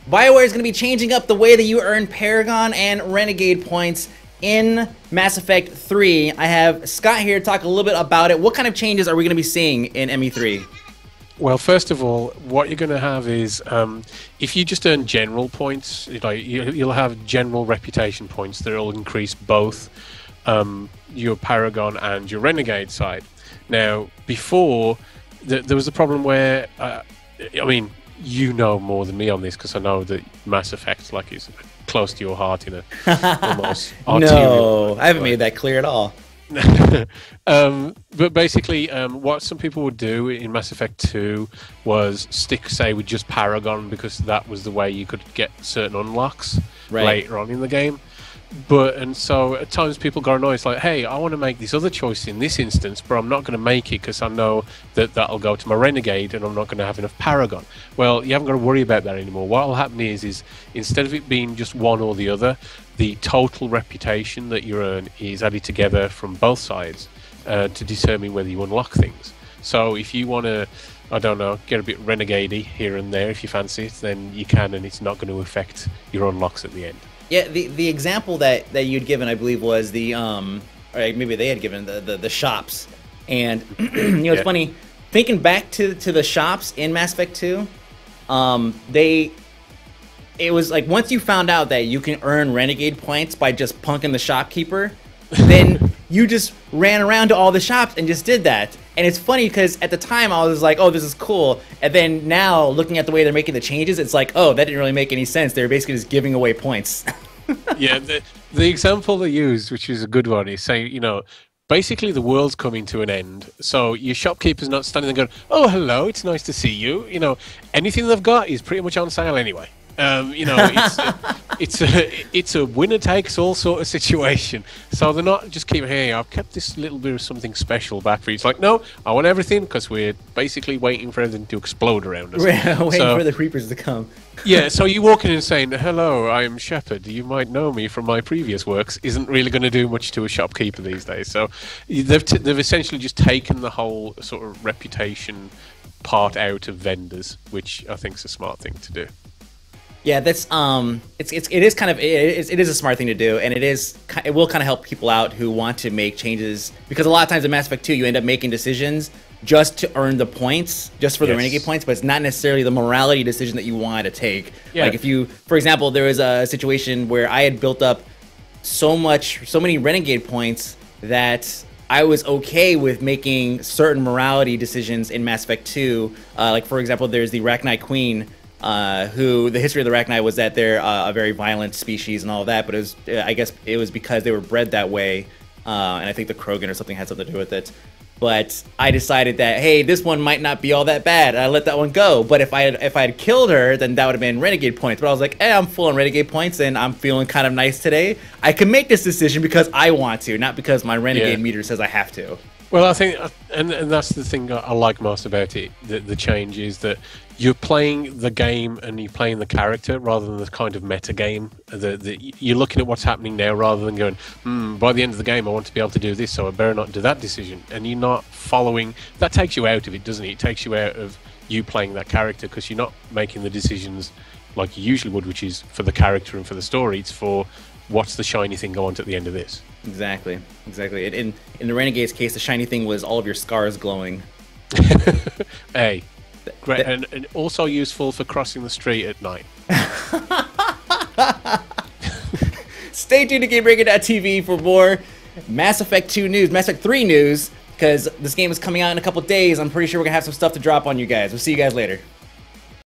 BioWare is going to be changing up the way that you earn Paragon and Renegade points in Mass Effect 3. I have Scott here to talk a little bit about it. What kind of changes are we going to be seeing in ME3? Well, first of all, what you're going to have is, if you just earn general points, you'll have general reputation points that will increase both your Paragon and your Renegade side. Now, before, there was a problem where, I mean, you know more than me on this because I know that Mass Effect is close to your heart in a almost No, I haven't made that clear at all. But basically, what some people would do in Mass Effect 2 was stick, say, with just Paragon because that was the way you could get certain unlocks later on in the game. And so at times people got annoyed. It's like, hey, I want to make this other choice in this instance, but I'm not going to make it because I know that that'll go to my Renegade and I'm not going to have enough Paragon. Well, you haven't got to worry about that anymore. What will happen is instead of it being just one or the other, the total reputation that you earn is added together from both sides to determine whether you unlock things. So if you want to, I don't know, get a bit renegade-y here and there if you fancy it, then you can, and it's not going to affect your unlocks at the end. Yeah, the example that you'd given, I believe, was the or maybe they had given the shops, and it's funny thinking back to the shops in Mass Effect 2. It was like once you found out that you can earn Renegade points by just punking the shopkeeper, then you just ran around to all the shops and just did that. And it's funny because at the time I was like, oh, this is cool. And then now looking at the way they're making the changes, it's like, oh, that didn't really make any sense. They're basically just giving away points. Yeah, the example they used, which is a good one, is saying, basically the world's coming to an end. So your shopkeeper's not standing there going, oh, hello, it's nice to see you. Anything they've got is pretty much on sale anyway. It's a winner takes all sort of situation. So they're not just keeping, hey, I've kept this little bit of something special back for you. It's like, no, I want everything because we're basically waiting for everything to explode around us. We're waiting for the Reapers to come. Yeah, so you walk in and saying, hello, I'm Shepard. You might know me from my previous works isn't really going to do much to a shopkeeper these days. So they've essentially just taken the whole sort of reputation part out of vendors, which I think is a smart thing to do. Yeah, that's it is a smart thing to do, and it will kind of help people out who want to make changes, because a lot of times in Mass Effect 2 you end up making decisions just to earn the points, just for the Renegade points, but it's not necessarily the morality decision that you want to take. Yeah. Like if you, for example, there was a situation where I had built up so many Renegade points that I was okay with making certain morality decisions in Mass Effect 2. Like for example, there's the Rachni Queen. Who the history of the Rachni was that they're a very violent species and all of that, but I guess it was because they were bred that way, and I think the Krogan or something had something to do with it. But I decided that, hey, this one might not be all that bad, and I let that one go. But if I had killed her, then that would have been Renegade points. But I was like, hey, I'm full on Renegade points, and I'm feeling kind of nice today. I can make this decision because I want to, not because my Renegade meter says I have to. Well, I think, and that's the thing I like most about it, the change is that you're playing the game and you're playing the character rather than the kind of meta game. You're looking at what's happening now rather than going, by the end of the game I want to be able to do this, so I better not do that decision. And you're not following, that takes you out of it, doesn't it? It takes you out of you playing that character because you're not making the decisions like you usually would, which is for the character and for the story. It's for what's the shiny thing I want at the end of this. Exactly. In the Renegade's case, the shiny thing was all of your scars glowing. Hey, great, and also useful for crossing the street at night. Stay tuned to GameBreaker.tv for more Mass Effect 2 news, Mass Effect 3 news, because this game is coming out in a couple days. I'm pretty sure we're going to have some stuff to drop on you guys. We'll see you guys later.